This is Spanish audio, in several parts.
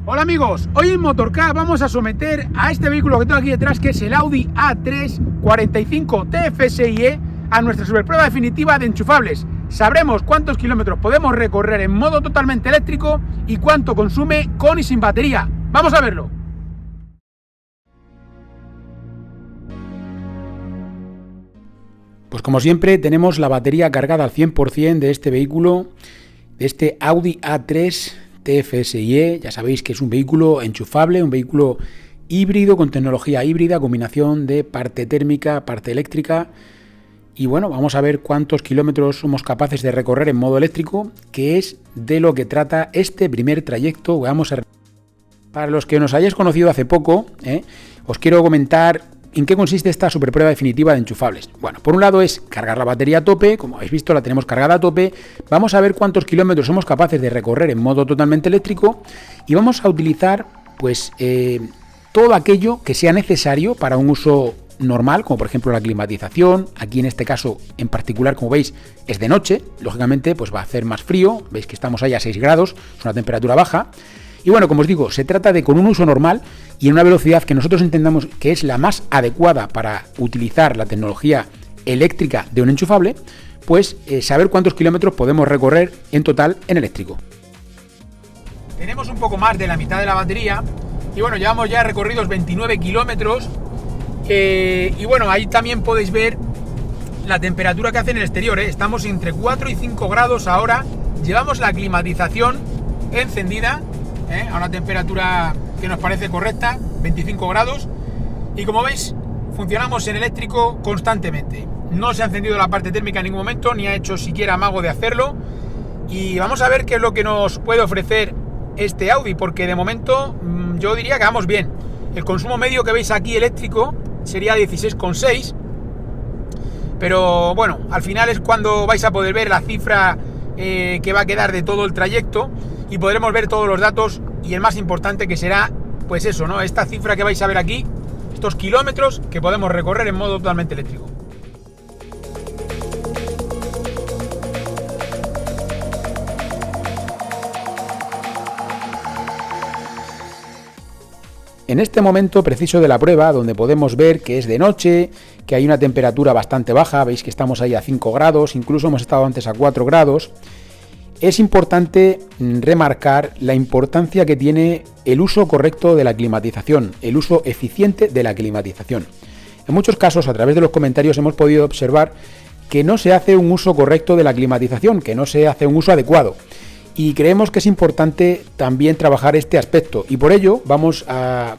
Hola amigos, hoy en Motorcar vamos a someter a este vehículo que tengo aquí detrás, que es el Audi A3 45 TFSIe, a nuestra superprueba definitiva de enchufables. Sabremos cuántos kilómetros podemos recorrer en modo totalmente eléctrico y cuánto consume con y sin batería. ¡Vamos a verlo! Pues como siempre tenemos la batería cargada al 100% de este vehículo, de este Audi A3 TFSIe. Ya sabéis que es un vehículo enchufable, un vehículo híbrido con tecnología híbrida, combinación de parte térmica, parte eléctrica. Y bueno, vamos a ver cuántos kilómetros somos capaces de recorrer en modo eléctrico, que es de lo que trata este primer trayecto. Para los que nos hayáis conocido hace poco, os quiero comentar en qué consiste esta superprueba definitiva de enchufables. Bueno, por un lado es cargar la batería a tope, como habéis visto la tenemos cargada a tope. Vamos a ver cuántos kilómetros somos capaces de recorrer en modo totalmente eléctrico y vamos a utilizar pues todo aquello que sea necesario para un uso normal, como por ejemplo la climatización. Aquí en este caso en particular, como veis, es de noche, lógicamente pues va a hacer más frío, veis que estamos ahí a 6 grados, es una temperatura baja. Y bueno, como os digo, se trata de con un uso normal y en una velocidad que nosotros entendamos que es la más adecuada para utilizar la tecnología eléctrica de un enchufable, pues saber cuántos kilómetros podemos recorrer en total en eléctrico. Tenemos un poco más de la mitad de la batería y bueno, llevamos ya recorridos 29 kilómetros y bueno, ahí también podéis ver la temperatura que hace en el exterior, Estamos entre 4 y 5 grados ahora, llevamos la climatización encendida, a una temperatura que nos parece correcta, 25 grados, y como veis funcionamos en eléctrico constantemente. No se ha encendido la parte térmica en ningún momento, ni ha hecho siquiera amago de hacerlo, y vamos a ver qué es lo que nos puede ofrecer este Audi, porque de momento yo diría que vamos bien. El consumo medio que veis aquí eléctrico sería 16,6, pero bueno, al final es cuando vais a poder ver la cifra que va a quedar de todo el trayecto y podremos ver todos los datos, y el más importante que será pues eso, ¿no? Esta cifra que vais a ver aquí, estos kilómetros que podemos recorrer en modo totalmente eléctrico. En este momento preciso de la prueba, donde podemos ver que es de noche, que hay una temperatura bastante baja, veis que estamos ahí a 5 grados, incluso hemos estado antes a 4 grados, es importante remarcar la importancia que tiene el uso correcto de la climatización, el uso eficiente de la climatización. En muchos casos, a través de los comentarios, hemos podido observar que no se hace un uso correcto de la climatización, que no se hace un uso adecuado. Y creemos que es importante también trabajar este aspecto. Y por ello vamos a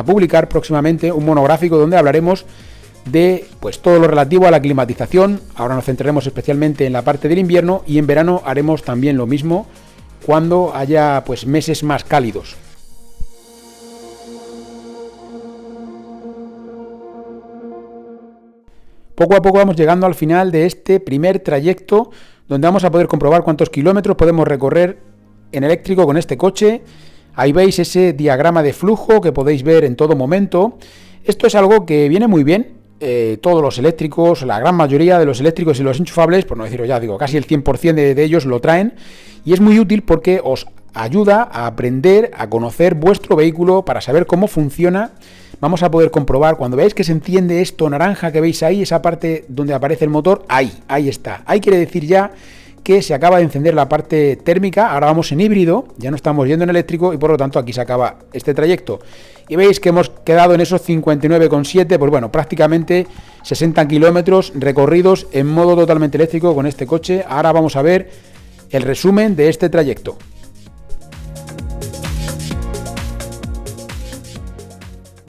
publicar próximamente un monográfico donde hablaremos de pues todo lo relativo a la climatización. Ahora nos centraremos especialmente en la parte del invierno y en verano haremos también lo mismo cuando haya pues meses más cálidos. Poco a poco vamos llegando al final de este primer trayecto, donde vamos a poder comprobar cuántos kilómetros podemos recorrer en eléctrico con este coche. Ahí veis ese diagrama de flujo que podéis ver en todo momento. Esto es algo que viene muy bien. Todos los eléctricos, la gran mayoría de los eléctricos y los enchufables, por no deciros ya, digo, casi el 100% de ellos lo traen, y es muy útil porque os ayuda a aprender, a conocer vuestro vehículo para saber cómo funciona. Vamos a poder comprobar, cuando veáis que se enciende esto naranja que veis ahí, esa parte donde aparece el motor, ahí está. Ahí quiere decir ya que se acaba de encender la parte térmica. Ahora vamos en híbrido, ya no estamos yendo en eléctrico y por lo tanto aquí se acaba este trayecto. Y veis que hemos quedado en esos 59,7, pues bueno, prácticamente 60 kilómetros recorridos en modo totalmente eléctrico con este coche. Ahora vamos a ver el resumen de este trayecto.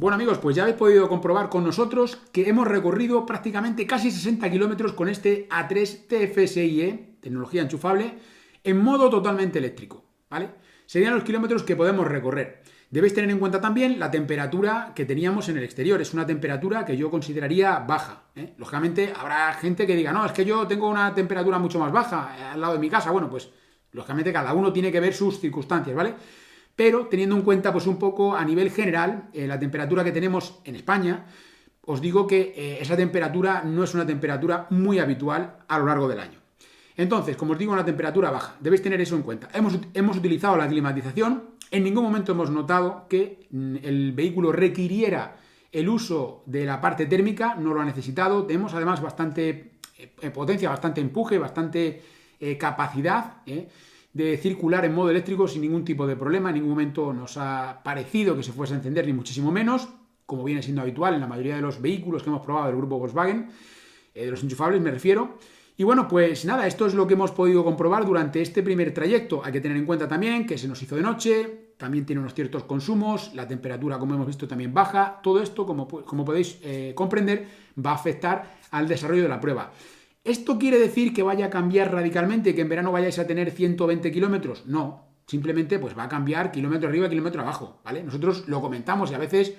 Bueno amigos, pues ya habéis podido comprobar con nosotros que hemos recorrido prácticamente casi 60 kilómetros con este A3 TFSIe, tecnología enchufable, en modo totalmente eléctrico, ¿vale? Serían los kilómetros que podemos recorrer. Debéis tener en cuenta también la temperatura que teníamos en el exterior. Es una temperatura que yo consideraría baja, Lógicamente habrá gente que diga, no, es que yo tengo una temperatura mucho más baja al lado de mi casa. Bueno, pues lógicamente cada uno tiene que ver sus circunstancias, ¿vale? Pero teniendo en cuenta pues un poco a nivel general la temperatura que tenemos en España, os digo que esa temperatura no es una temperatura muy habitual a lo largo del año. Entonces, como os digo, una temperatura baja. Debéis tener eso en cuenta. Hemos utilizado la climatización En ningún momento hemos notado que el vehículo requiriera el uso de la parte térmica, no lo ha necesitado. Tenemos además bastante potencia, bastante empuje, bastante capacidad de circular en modo eléctrico sin ningún tipo de problema. En ningún momento nos ha parecido que se fuese a encender, ni muchísimo menos, como viene siendo habitual en la mayoría de los vehículos que hemos probado del grupo Volkswagen, de los enchufables me refiero. Y bueno, pues nada, esto es lo que hemos podido comprobar durante este primer trayecto. Hay que tener en cuenta también que se nos hizo de noche, también tiene unos ciertos consumos, la temperatura, como hemos visto, también baja. Todo esto, como podéis comprender, va a afectar al desarrollo de la prueba. ¿Esto quiere decir que vaya a cambiar radicalmente, que en verano vayáis a tener 120 kilómetros? No, simplemente pues va a cambiar kilómetro arriba, kilómetro abajo, ¿vale? Nosotros lo comentamos y a veces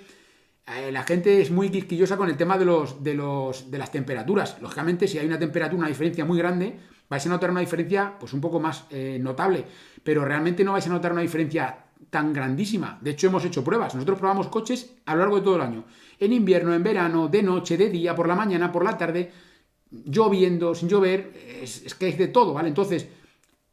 la gente es muy quisquillosa con el tema de las temperaturas. Lógicamente, si hay una temperatura, una diferencia muy grande, vais a notar una diferencia pues un poco más notable, pero realmente no vais a notar una diferencia tan grandísima. De hecho, hemos hecho pruebas. Nosotros probamos coches a lo largo de todo el año. En invierno, en verano, de noche, de día, por la mañana, por la tarde, lloviendo, sin llover, es que es de todo, ¿vale? Entonces,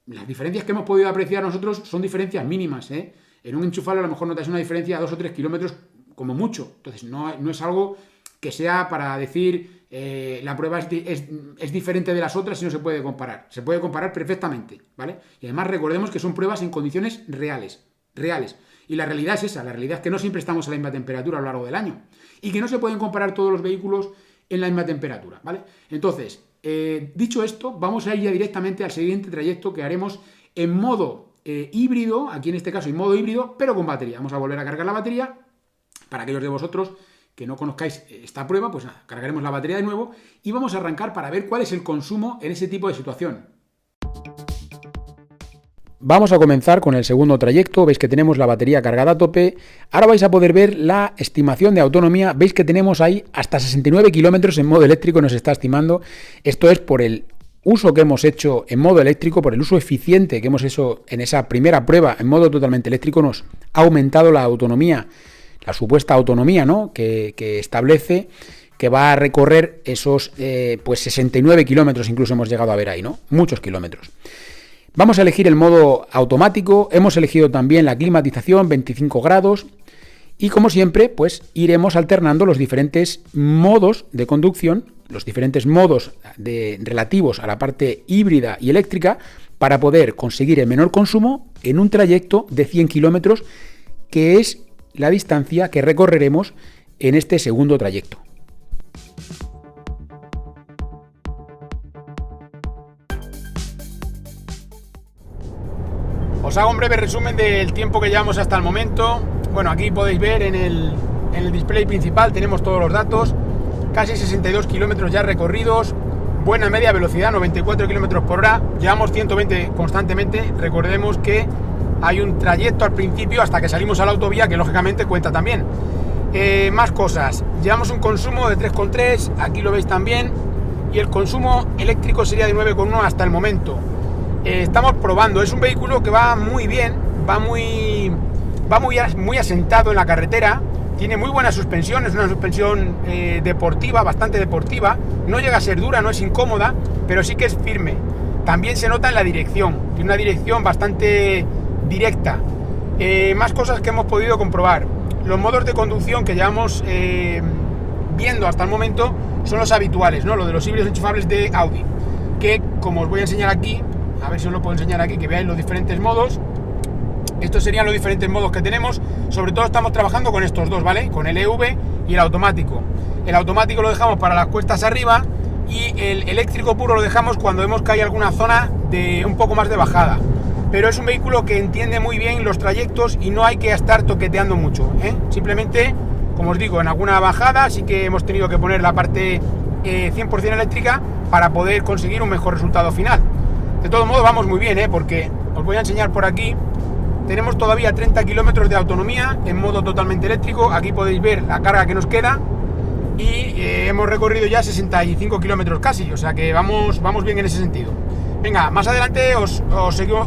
las diferencias que hemos podido apreciar nosotros son diferencias mínimas, ¿eh? En un enchufable a lo mejor notáis una diferencia de 2 o 3 kilómetros como mucho. Entonces, no es algo que sea para decir la prueba es diferente de las otras y no se puede comparar. Se puede comparar perfectamente, ¿vale? Y además recordemos que son pruebas en condiciones reales. Y la realidad es esa, la realidad es que no siempre estamos a la misma temperatura a lo largo del año y que no se pueden comparar todos los vehículos en la misma temperatura, ¿vale? Entonces, dicho esto, vamos a ir ya directamente al siguiente trayecto que haremos en modo híbrido, aquí en este caso en modo híbrido, pero con batería. Vamos a volver a cargar la batería. Para aquellos de vosotros que no conozcáis esta prueba, pues nada, cargaremos la batería de nuevo y vamos a arrancar para ver cuál es el consumo en ese tipo de situación. Vamos a comenzar con el segundo trayecto. Veis que tenemos la batería cargada a tope. Ahora vais a poder ver la estimación de autonomía. Veis que tenemos ahí hasta 69 kilómetros en modo eléctrico, nos está estimando. Esto es por el uso que hemos hecho en modo eléctrico, por el uso eficiente que hemos hecho en esa primera prueba en modo totalmente eléctrico, nos ha aumentado la autonomía, la supuesta autonomía, ¿no?, que establece que va a recorrer esos pues 69 kilómetros, incluso hemos llegado a ver ahí, ¿no? Muchos kilómetros. Vamos a elegir el modo automático, hemos elegido también la climatización, 25 grados, y como siempre, pues iremos alternando los diferentes modos de conducción, los diferentes modos relativos a la parte híbrida y eléctrica, para poder conseguir el menor consumo en un trayecto de 100 kilómetros, que es la distancia que recorreremos en este segundo trayecto. Os hago un breve resumen del tiempo que llevamos hasta el momento. Bueno, aquí podéis ver en el display principal, tenemos todos los datos, casi 62 kilómetros ya recorridos, buena media velocidad, 94 kilómetros por hora, llevamos 120 constantemente. Recordemos que hay un trayecto al principio hasta que salimos a la autovía, que lógicamente cuenta también. Más cosas, llevamos un consumo de 3,3, aquí lo veis también, y el consumo eléctrico sería de 9,1 hasta el momento. Estamos probando, es un vehículo que va muy bien, va muy asentado en la carretera, tiene muy buena suspensión, es una suspensión deportiva, bastante deportiva, no llega a ser dura, no es incómoda, pero sí que es firme. También se nota en la dirección, tiene una dirección bastante directa. Más cosas que hemos podido comprobar, los modos de conducción que llevamos viendo hasta el momento son los habituales, ¿no? Lo de los híbridos enchufables de Audi, que como os voy a enseñar aquí, a ver si os lo puedo enseñar aquí, que veáis los diferentes modos. Estos serían los diferentes modos que tenemos. Sobre todo estamos trabajando con estos dos, ¿vale? Con el EV y el automático. El automático lo dejamos para las cuestas arriba y el eléctrico puro lo dejamos cuando vemos que hay alguna zona de un poco más de bajada. Pero es un vehículo que entiende muy bien los trayectos y no hay que estar toqueteando mucho, ¿eh? Simplemente, como os digo, en alguna bajada sí que hemos tenido que poner la parte 100% eléctrica para poder conseguir un mejor resultado final. De todo modo vamos muy bien, porque os voy a enseñar por aquí. Tenemos todavía 30 kilómetros de autonomía en modo totalmente eléctrico. Aquí podéis ver la carga que nos queda y hemos recorrido ya 65 kilómetros casi, o sea que vamos bien en ese sentido. Venga, más adelante os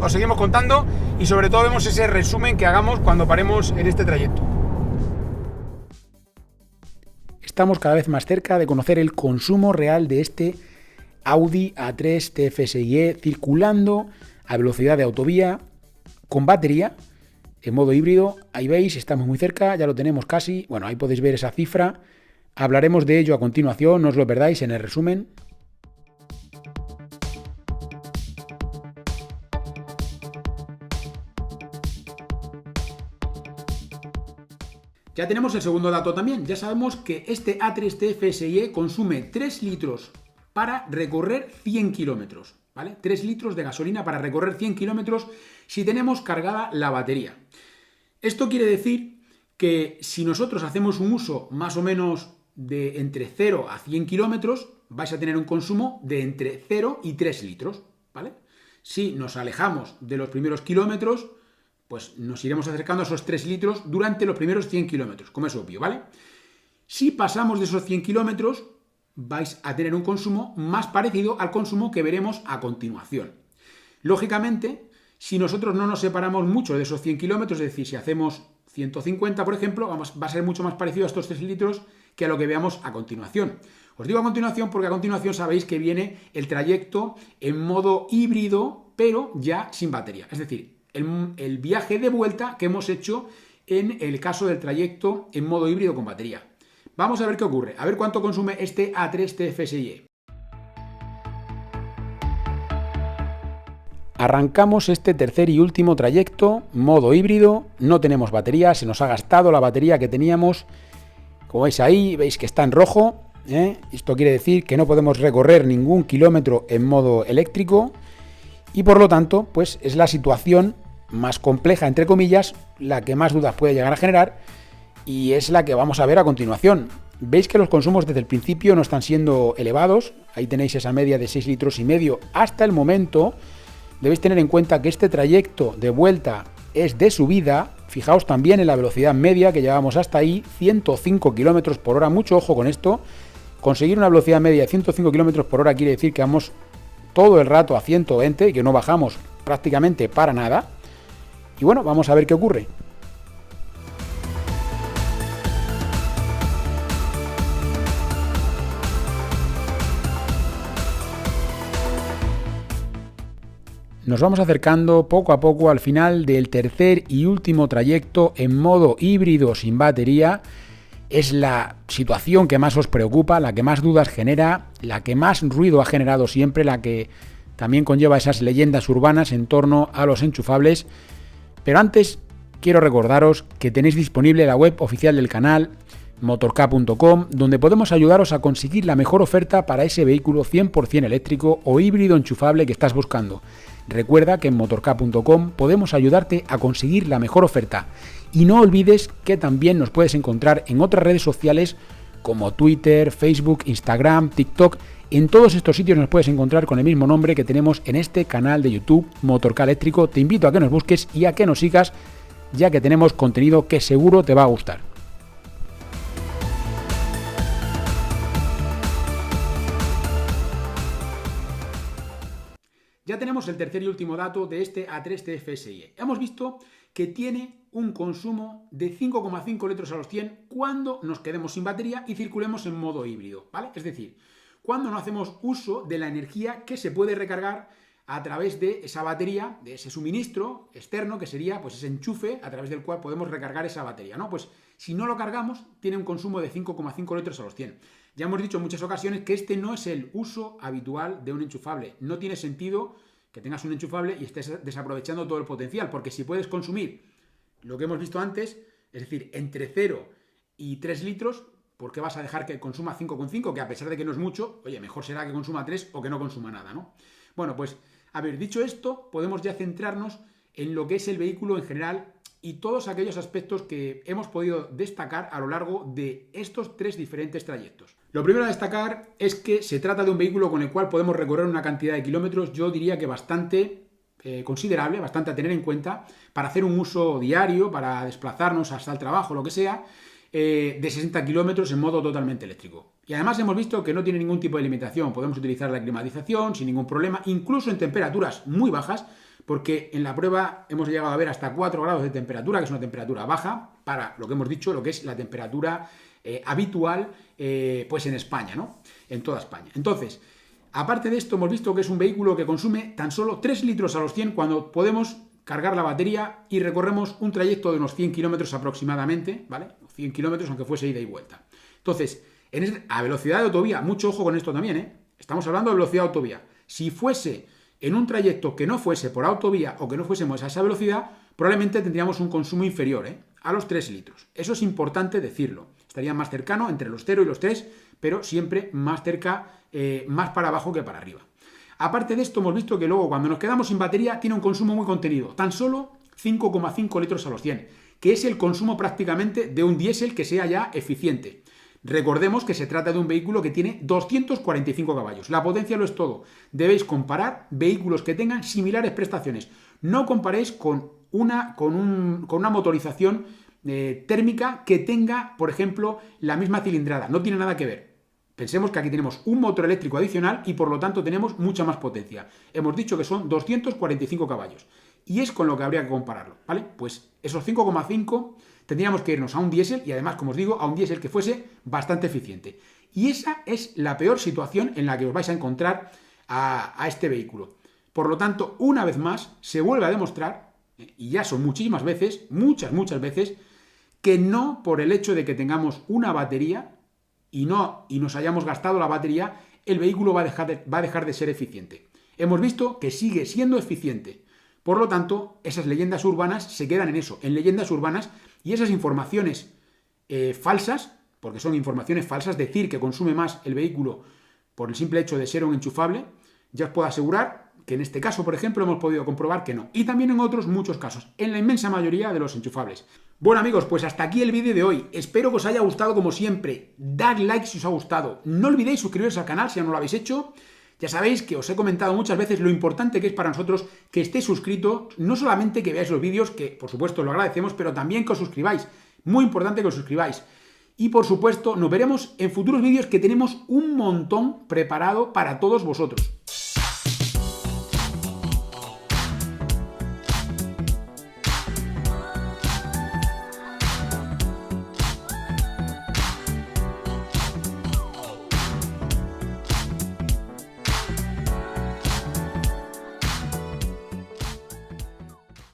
seguimos contando y sobre todo vemos ese resumen que hagamos cuando paremos en este trayecto. Estamos cada vez más cerca de conocer el consumo real de este Audi A3 TFSIe circulando a velocidad de autovía con batería en modo híbrido. Ahí veis, estamos muy cerca, ya lo tenemos casi. Bueno, ahí podéis ver esa cifra. Hablaremos de ello a continuación, no os lo perdáis en el resumen. Ya tenemos el segundo dato también. Ya sabemos que este A3 TFSIe consume 3 litros para recorrer 100 kilómetros, ¿vale? 3 litros de gasolina para recorrer 100 kilómetros si tenemos cargada la batería. Esto quiere decir que si nosotros hacemos un uso más o menos de entre 0 a 100 kilómetros, vais a tener un consumo de entre 0 y 3 litros, ¿vale? Si nos alejamos de los primeros kilómetros, pues nos iremos acercando a esos 3 litros durante los primeros 100 kilómetros, como es obvio, ¿vale? Si pasamos de esos 100 kilómetros, vais a tener un consumo más parecido al consumo que veremos a continuación. Lógicamente, si nosotros no nos separamos mucho de esos 100 kilómetros, es decir, si hacemos 150, por ejemplo, va a ser mucho más parecido a estos 3 litros que a lo que veamos a continuación. Os digo a continuación porque a continuación sabéis que viene el trayecto en modo híbrido, pero ya sin batería. Es decir, el viaje de vuelta que hemos hecho en el caso del trayecto en modo híbrido con batería. Vamos a ver qué ocurre, a ver cuánto consume este A3 TFSIe. Arrancamos este tercer y último trayecto, modo híbrido, no tenemos batería, se nos ha gastado la batería que teníamos. Como veis ahí, veis que está en rojo, ¿eh? Esto quiere decir que no podemos recorrer ningún kilómetro en modo eléctrico y por lo tanto, pues es la situación más compleja, entre comillas, la que más dudas puede llegar a generar y es la que vamos a ver a continuación. Veis que los consumos desde el principio no están siendo elevados, ahí tenéis esa media de 6 litros y medio hasta el momento. Debéis tener en cuenta que este trayecto de vuelta es de subida. Fijaos también en la velocidad media que llevamos hasta ahí, 105 km por hora, mucho ojo con esto. Conseguir una velocidad media de 105 km por hora quiere decir que vamos todo el rato a 120 y que no bajamos prácticamente para nada. Y bueno, vamos a ver qué ocurre. Nos vamos acercando poco a poco al final del tercer y último trayecto en modo híbrido sin batería. Es la situación que más os preocupa, la que más dudas genera, la que más ruido ha generado siempre, la que también conlleva esas leyendas urbanas en torno a los enchufables. Pero antes quiero recordaros que tenéis disponible la web oficial del canal, motork.com, donde podemos ayudaros a conseguir la mejor oferta para ese vehículo 100% eléctrico o híbrido enchufable que estás buscando. Recuerda que en motork.com podemos ayudarte a conseguir la mejor oferta. Y no olvides que también nos puedes encontrar en otras redes sociales como Twitter, Facebook, Instagram, TikTok. En todos estos sitios nos puedes encontrar con el mismo nombre que tenemos en este canal de YouTube, Motork Eléctrico. Te invito a que nos busques y a que nos sigas, ya que tenemos contenido que seguro te va a gustar. Ya tenemos el tercer y último dato de este A3 TFSIe. Hemos visto que tiene un consumo de 5,5 litros a los 100 cuando nos quedemos sin batería y circulemos en modo híbrido, ¿vale? Es decir, cuando no hacemos uso de la energía que se puede recargar a través de esa batería, de ese suministro externo, que sería pues ese enchufe a través del cual podemos recargar esa batería, ¿no? Pues si no lo cargamos, tiene un consumo de 5,5 litros a los 100. Ya hemos dicho en muchas ocasiones que este no es el uso habitual de un enchufable. No tiene sentido que tengas un enchufable y estés desaprovechando todo el potencial, porque si puedes consumir lo que hemos visto antes, es decir, entre 0 y 3 litros, ¿por qué vas a dejar que consuma 5,5? Que a pesar de que no es mucho, oye, mejor será que consuma 3 o que no consuma nada, ¿no? Bueno, pues, a ver, dicho esto, podemos ya centrarnos en lo que es el vehículo en general y todos aquellos aspectos que hemos podido destacar a lo largo de estos 3 diferentes trayectos. Lo primero a destacar es que se trata de un vehículo con el cual podemos recorrer una cantidad de kilómetros, yo diría que bastante considerable, bastante a tener en cuenta, para hacer un uso diario, para desplazarnos hasta el trabajo, lo que sea, de 60 kilómetros en modo totalmente eléctrico. Y además hemos visto que no tiene ningún tipo de limitación, podemos utilizar la climatización sin ningún problema, incluso en temperaturas muy bajas, porque en la prueba hemos llegado a ver hasta 4 grados de temperatura, que es una temperatura baja, para lo que hemos dicho, lo que es la temperatura habitual pues en España, ¿no? En toda España. Entonces, aparte de esto, hemos visto que es un vehículo que consume tan solo 3 litros a los 100 cuando podemos cargar la batería y recorremos un trayecto de unos 100 kilómetros aproximadamente, ¿vale? 100 kilómetros aunque fuese ida y vuelta. Entonces, a velocidad de autovía, mucho ojo con esto también, ¿eh? Estamos hablando de velocidad de autovía. Si fuese en un trayecto que no fuese por autovía o que no fuésemos a esa velocidad, probablemente tendríamos un consumo inferior, a los 3 litros. Eso es importante decirlo. Estaría más cercano entre los 0 y los 3, pero siempre más cerca, más para abajo que para arriba. Aparte de esto, hemos visto que luego cuando nos quedamos sin batería tiene un consumo muy contenido, tan solo 5,5 litros a los 100, que es el consumo prácticamente de un diésel que sea ya eficiente. Recordemos que se trata de un vehículo que tiene 245 caballos. La potencia lo es todo. Debéis comparar vehículos que tengan similares prestaciones. No comparéis con una motorización térmica que tenga, por ejemplo, la misma cilindrada. No tiene nada que ver. Pensemos que aquí tenemos un motor eléctrico adicional y por lo tanto tenemos mucha más potencia. Hemos dicho que son 245 caballos. Y es con lo que habría que compararlo, ¿vale? Pues esos 5,5 tendríamos que irnos a un diésel y además, como os digo, a un diésel que fuese bastante eficiente. Y esa es la peor situación en la que os vais a encontrar a este vehículo. Por lo tanto, una vez más, se vuelve a demostrar, y ya son muchísimas veces, muchas veces, que no por el hecho de que tengamos una batería y nos hayamos gastado la batería, el vehículo va a dejar de ser eficiente. Hemos visto que sigue siendo eficiente. Por lo tanto, esas leyendas urbanas se quedan en eso, en leyendas urbanas, y esas informaciones falsas, porque son informaciones falsas, decir que consume más el vehículo por el simple hecho de ser un enchufable, ya os puedo asegurar que en este caso, por ejemplo, hemos podido comprobar que no. Y también en otros muchos casos, en la inmensa mayoría de los enchufables. Bueno amigos, pues hasta aquí el vídeo de hoy. Espero que os haya gustado como siempre. Dad like si os ha gustado. No olvidéis suscribiros al canal si aún no lo habéis hecho. Ya sabéis que os he comentado muchas veces lo importante que es para nosotros que estéis suscritos. No solamente que veáis los vídeos, que por supuesto lo agradecemos, pero también que os suscribáis. Muy importante que os suscribáis. Y por supuesto nos veremos en futuros vídeos que tenemos un montón preparado para todos vosotros.